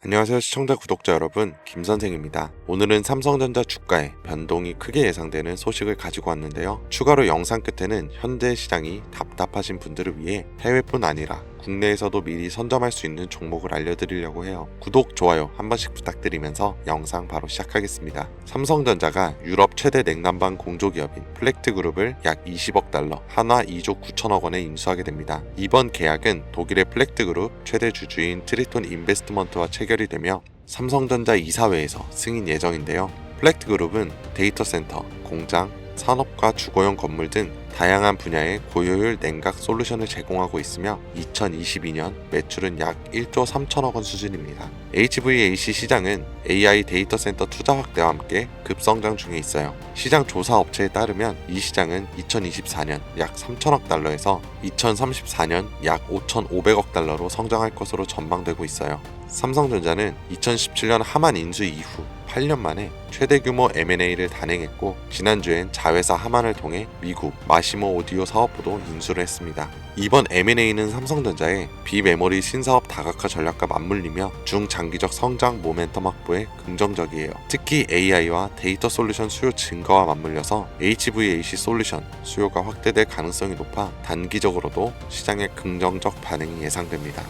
안녕하세요 시청자 구독자 여러분, 김선생입니다. 오늘은 삼성전자 주가에 변동이 크게 예상되는 소식을 가지고 왔는데요. 추가로 영상 끝에는 현재 시장이 답답하신 분들을 위해 해외뿐 아니라 국내에서도 미리 선점할 수 있는 종목을 알려드리려고 해요. 구독, 좋아요 한 번씩 부탁드리면서 영상 바로 시작하겠습니다. 삼성전자가 유럽 최대 냉난방 공조기업인 플렉트그룹을 약 20억 달러, 한화 2조 9천억 원에 인수하게 됩니다. 이번 계약은 독일의 플렉트그룹 최대 주주인 트리톤 인베스트먼트와 체결이 되며 삼성전자 이사회에서 승인 예정인데요. 플렉트그룹은 데이터 센터, 공장, 산업과 주거용 건물 등 다양한 분야의 고효율 냉각 솔루션을 제공하고 있으며 2022년 매출은 약 1조 3천억 원 수준입니다. HVAC 시장은 AI 데이터 센터 투자 확대와 함께 급성장 중에 있어요. 시장 조사 업체에 따르면 이 시장은 2024년 약 3천억 달러에서 2034년 약 5,500억 달러로 성장할 것으로 전망되고 있어요. 삼성전자는 2017년 하만 인수 이후 8년 만에 최대 규모 M&A를 단행했고, 지난주엔 자회사 하만을 통해 미국 마시모 오디오 사업부도 인수를 했습니다. 이번 M&A는 삼성전자의 비메모리 신사업 다각화 전략과 맞물리며 중장기적 성장 모멘텀 확보에 긍정적이에요. 특히 AI와 데이터 솔루션 수요 증가와 맞물려서 HVAC 솔루션 수요가 확대될 가능성이 높아 단기적으로도 시장의 긍정적 반응이 예상됩니다.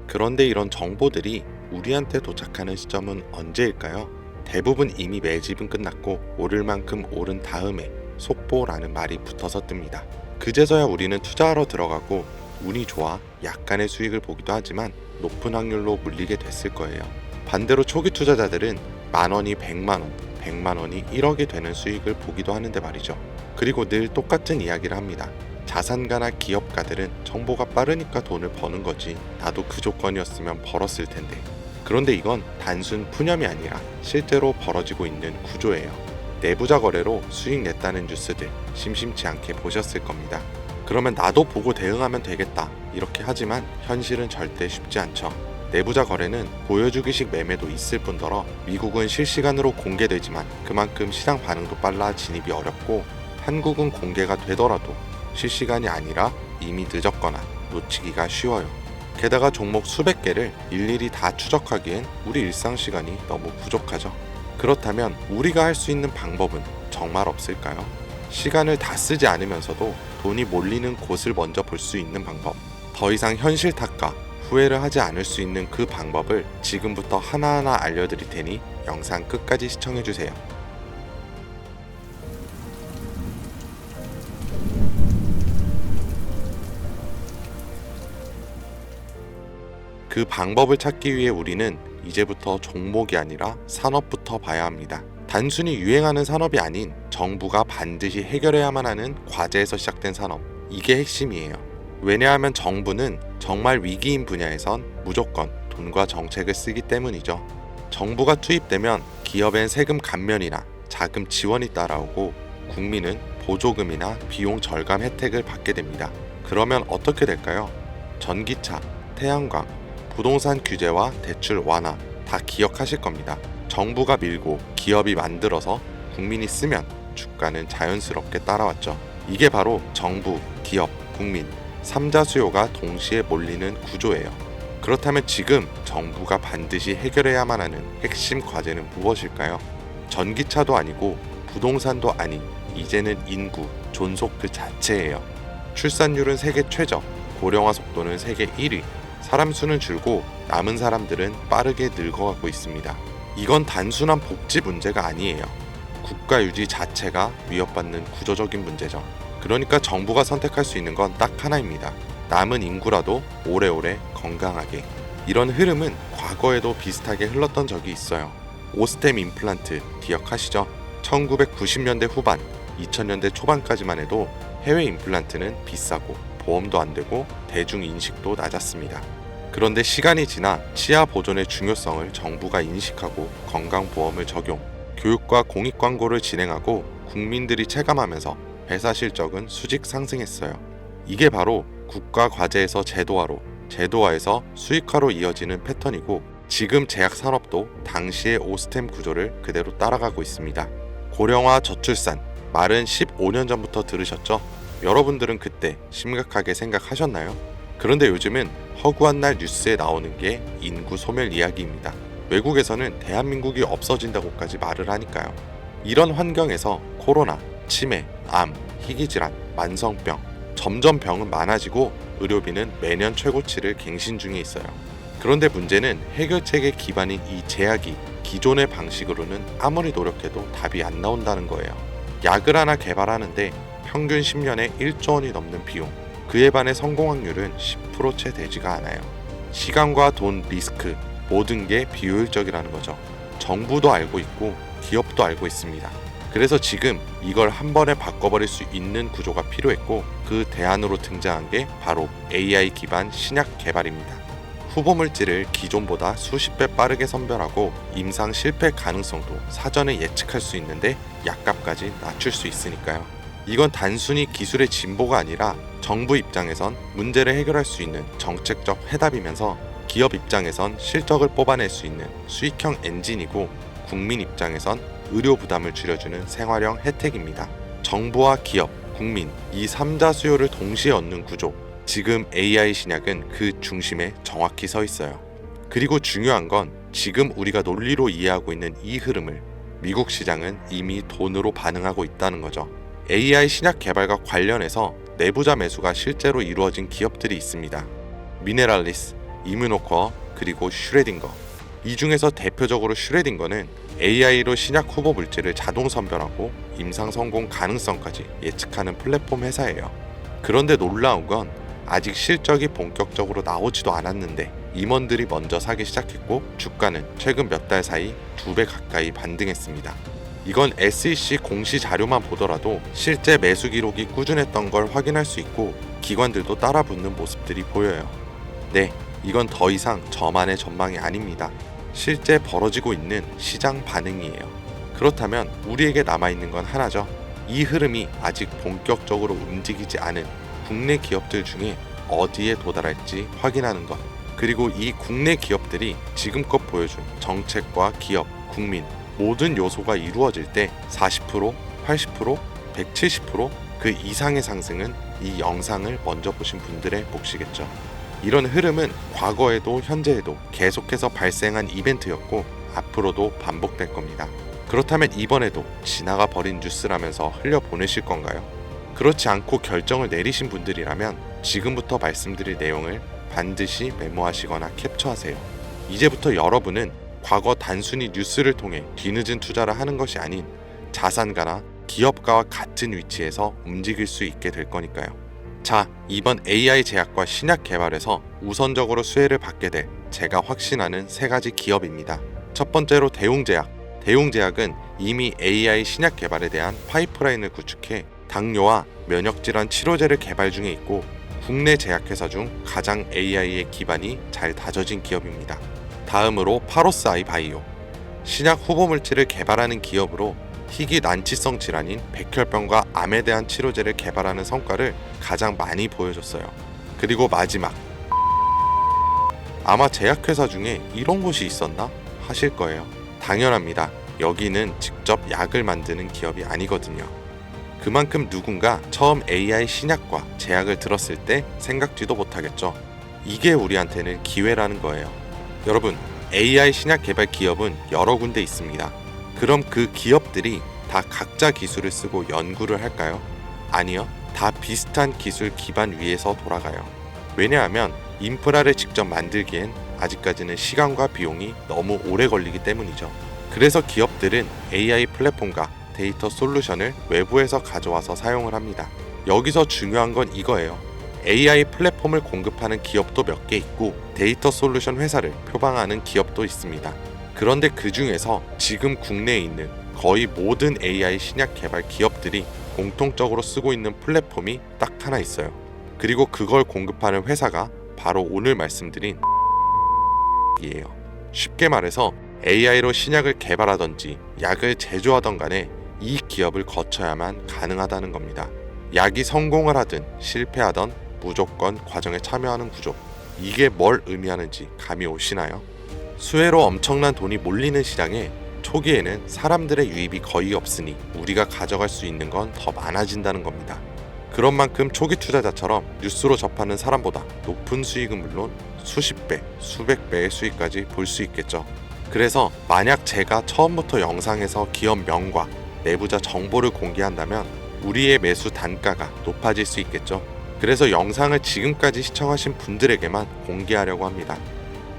그런데 이런 정보들이 우리한테 도착하는 시점은 언제일까요? 대부분 이미 매집은 끝났고 오를 만큼 오른 다음에 속보라는 말이 붙어서 뜹니다. 그제서야 우리는 투자하러 들어가고 운이 좋아 약간의 수익을 보기도 하지만 높은 확률로 물리게 됐을 거예요. 반대로 초기 투자자들은 만원이 100만원, 100만원이 1억이 되는 수익을 보기도 하는데 말이죠. 그리고 늘 똑같은 이야기를 합니다. 자산가나 기업가들은 정보가 빠르니까 돈을 버는 거지, 나도 그 조건이었으면 벌었을 텐데. 그런데 이건 단순 푸념이 아니라 실제로 벌어지고 있는 구조예요. 내부자 거래로 수익 냈다는 뉴스들 심심치 않게 보셨을 겁니다. 그러면 나도 보고 대응하면 되겠다 이렇게 하지만 현실은 절대 쉽지 않죠. 내부자 거래는 보여주기식 매매도 있을 뿐더러 미국은 실시간으로 공개되지만 그만큼 시장 반응도 빨라 진입이 어렵고, 한국은 공개가 되더라도 실시간이 아니라 이미 늦었거나 놓치기가 쉬워요. 게다가 종목 수백 개를 일일이 다 추적하기엔 우리 일상 시간이 너무 부족하죠. 그렇다면 우리가 할 수 있는 방법은 정말 없을까요? 시간을 다 쓰지 않으면서도 돈이 몰리는 곳을 먼저 볼 수 있는 방법, 더 이상 현실 탓과 후회를 하지 않을 수 있는 그 방법을 지금부터 하나하나 알려드릴 테니 영상 끝까지 시청해주세요. 그 방법을 찾기 위해 우리는 이제부터 종목이 아니라 산업부터 봐야 합니다. 단순히 유행하는 산업이 아닌 정부가 반드시 해결해야만 하는 과제에서 시작된 산업, 이게 핵심이에요. 왜냐하면 정부는 정말 위기인 분야에선 무조건 돈과 정책을 쓰기 때문이죠. 정부가 투입되면 기업엔 세금 감면이나 자금 지원이 따라오고 국민은 보조금이나 비용 절감 혜택을 받게 됩니다. 그러면 어떻게 될까요? 전기차, 태양광, 부동산 규제와 대출 완화 다 기억하실 겁니다. 정부가 밀고 기업이 만들어서 국민이 쓰면 주가는 자연스럽게 따라왔죠. 이게 바로 정부, 기업, 국민 3자 수요가 동시에 몰리는 구조예요. 그렇다면 지금 정부가 반드시 해결해야만 하는 핵심 과제는 무엇일까요? 전기차도 아니고 부동산도 아닌 이제는 인구, 존속 그 자체예요. 출산율은 세계 최저, 고령화 속도는 세계 1위, 사람 수는 줄고 남은 사람들은 빠르게 늙어가고 있습니다. 이건 단순한 복지 문제가 아니에요. 국가 유지 자체가 위협받는 구조적인 문제죠. 그러니까 정부가 선택할 수 있는 건 딱 하나입니다. 남은 인구라도 오래오래 건강하게. 이런 흐름은 과거에도 비슷하게 흘렀던 적이 있어요. 오스템 임플란트 기억하시죠? 1990년대 후반, 2000년대 초반까지만 해도 해외 임플란트는 비싸고 보험도 안 되고 대중 인식도 낮았습니다. 그런데 시간이 지나 치아 보존의 중요성을 정부가 인식하고 건강보험을 적용, 교육과 공익 광고를 진행하고 국민들이 체감하면서 회사 실적은 수직 상승했어요. 이게 바로 국가 과제에서 제도화로, 제도화에서 수익화로 이어지는 패턴이고, 지금 제약 산업도 당시의 오스템 구조를 그대로 따라가고 있습니다. 고령화 저출산, 말은 15년 전부터 들으셨죠? 여러분들은 그때 심각하게 생각하셨나요? 그런데 요즘은 허구한 날 뉴스에 나오는 게 인구 소멸 이야기입니다. 외국에서는 대한민국이 없어진다고까지 말을 하니까요. 이런 환경에서 코로나, 치매, 암, 희귀질환, 만성병, 점점 병은 많아지고 의료비는 매년 최고치를 갱신 중에 있어요. 그런데 문제는 해결책의 기반인 이 제약이 기존의 방식으로는 아무리 노력해도 답이 안 나온다는 거예요. 약을 하나 개발하는데 평균 10년에 1조 원이 넘는 비용, 그에 반해 성공 확률은 10%채 되지가 않아요. 시간과 돈, 리스크, 모든 게 비효율적이라는 거죠. 정부도 알고 있고 기업도 알고 있습니다. 그래서 지금 이걸 한 번에 바꿔버릴 수 있는 구조가 필요했고 그 대안으로 등장한 게 바로 AI 기반 신약 개발입니다. 후보 물질을 기존보다 수십 배 빠르게 선별하고 임상 실패 가능성도 사전에 예측할 수 있는데 약값까지 낮출 수 있으니까요. 이건 단순히 기술의 진보가 아니라 정부 입장에선 문제를 해결할 수 있는 정책적 해답이면서 기업 입장에선 실적을 뽑아낼 수 있는 수익형 엔진이고 국민 입장에선 의료 부담을 줄여주는 생활형 혜택입니다. 정부와 기업, 국민 이 3자 수요를 동시에 얻는 구조, 지금 AI 신약은 그 중심에 정확히 서 있어요. 그리고 중요한 건 지금 우리가 논리로 이해하고 있는 이 흐름을 미국 시장은 이미 돈으로 반응하고 있다는 거죠. AI 신약 개발과 관련해서 내부자 매수가 실제로 이루어진 기업들이 있습니다. 미네랄리스, 이뮤노코어, 그리고 슈레딩거. 이 중에서 대표적으로 슈레딩거는 AI로 신약 후보 물질을 자동 선별하고 임상 성공 가능성까지 예측하는 플랫폼 회사예요. 그런데 놀라운 건 아직 실적이 본격적으로 나오지도 않았는데 임원들이 먼저 사기 시작했고 주가는 최근 몇 달 사이 2배 가까이 반등했습니다. 이건 SEC 공시 자료만 보더라도 실제 매수 기록이 꾸준했던 걸 확인할 수 있고 기관들도 따라붙는 모습들이 보여요. 네, 이건 더 이상 저만의 전망이 아닙니다. 실제 벌어지고 있는 시장 반응이에요. 그렇다면 우리에게 남아있는 건 하나죠. 이 흐름이 아직 본격적으로 움직이지 않은 국내 기업들 중에 어디에 도달할지 확인하는 것. 그리고 이 국내 기업들이 지금껏 보여준 정책과 기업, 국민 모든 요소가 이루어질 때 40%, 80%, 170%, 그 이상의 상승은 이 영상을 먼저 보신 분들의 몫이겠죠. 이런 흐름은 과거에도 현재에도 계속해서 발생한 이벤트였고 앞으로도 반복될 겁니다. 그렇다면 이번에도 지나가 버린 뉴스라면서 흘려보내실 건가요? 그렇지 않고 결정을 내리신 분들이라면 지금부터 말씀드릴 내용을 반드시 메모하시거나 캡처하세요. 이제부터 여러분은 과거 단순히 뉴스를 통해 뒤늦은 투자를 하는 것이 아닌 자산가나 기업가와 같은 위치에서 움직일 수 있게 될 거니까요. 자, 이번 AI 제약과 신약 개발에서 우선적으로 수혜를 받게 될 제가 확신하는 3가지 기업입니다. 첫 번째로 대웅제약. 대웅제약은 이미 AI 신약 개발에 대한 파이프라인을 구축해 당뇨와 면역질환 치료제를 개발 중에 있고 국내 제약회사 중 가장 AI의 기반이 잘 다져진 기업입니다. 다음으로 파로스아이 바이오. 신약 후보 물질을 개발하는 기업으로 희귀 난치성 질환인 백혈병과 암에 대한 치료제를 개발하는 성과를 가장 많이 보여줬어요. 그리고 마지막, 아마 제약회사 중에 이런 곳이 있었나 하실 거예요. 당연합니다. 여기는 직접 약을 만드는 기업이 아니거든요. 그만큼 누군가 처음 AI 신약과 제약을 들었을 때 생각지도 못하겠죠. 이게 우리한테는 기회라는 거예요. 여러분, AI 신약 개발 기업은 여러 군데 있습니다. 그럼 그 기업들이 다 각자 기술을 쓰고 연구를 할까요? 아니요. 다 비슷한 기술 기반 위에서 돌아가요. 왜냐하면 인프라를 직접 만들기엔 아직까지는 시간과 비용이 너무 오래 걸리기 때문이죠. 그래서 기업들은 AI 플랫폼과 데이터 솔루션을 외부에서 가져와서 사용을 합니다. 여기서 중요한 건 이거예요. AI 플랫폼을 공급하는 기업도 몇 개 있고 데이터 솔루션 회사를 표방하는 기업도 있습니다. 그런데 그 중에서 지금 국내에 있는 거의 모든 AI 신약 개발 기업들이 공통적으로 쓰고 있는 플랫폼이 딱 하나 있어요. 그리고 그걸 공급하는 회사가 바로 오늘 말씀드린 이에요. 쉽게 말해서 AI로 신약을 개발하던지 약을 제조하던 간에 이 기업을 거쳐야만 가능하다는 겁니다. 약이 성공을 하든 실패하던 무조건 과정에 참여하는 구조. 이게 뭘 의미하는지 감이 오시나요? 수혜로 엄청난 돈이 몰리는 시장에 초기에는 사람들의 유입이 거의 없으니 우리가 가져갈 수 있는 건 더 많아진다는 겁니다. 그런 만큼 초기 투자자처럼 뉴스로 접하는 사람보다 높은 수익은 물론 수십 배, 수백 배의 수익까지 볼 수 있겠죠. 그래서 만약 제가 처음부터 영상에서 기업 명과 내부자 정보를 공개한다면 우리의 매수 단가가 높아질 수 있겠죠. 그래서 영상을 지금까지 시청하신 분들에게만 공개하려고 합니다.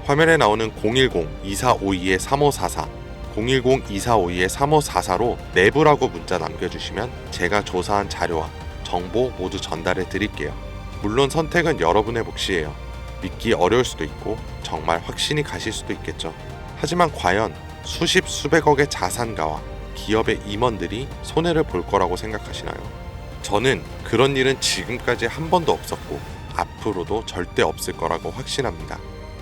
화면에 나오는 010-2452-3544, 010-2452-3544로 내부라고 문자 남겨주시면 제가 조사한 자료와 정보 모두 전달해 드릴게요. 물론 선택은 여러분의 몫이에요. 믿기 어려울 수도 있고 정말 확신이 가실 수도 있겠죠. 하지만 과연 수십 수백억의 자산가와 기업의 임원들이 손해를 볼 거라고 생각하시나요? 저는 그런 일은 지금까지 한 번도 없었고 앞으로도 절대 없을 거라고 확신합니다.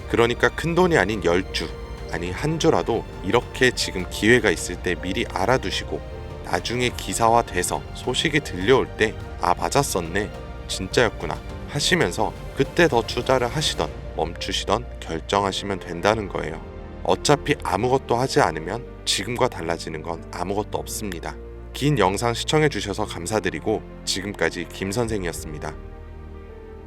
그러니까 큰돈이 아닌 10주, 아니 한 주라도 이렇게 지금 기회가 있을 때 미리 알아두시고 나중에 기사화 돼서 소식이 들려올 때 아 맞았었네, 진짜였구나 하시면서 그때 더 투자를 하시던 멈추시던 결정하시면 된다는 거예요. 어차피 아무것도 하지 않으면 지금과 달라지는 건 아무것도 없습니다. 긴 영상 시청해주셔서 감사드리고 지금까지 김 선생이었습니다.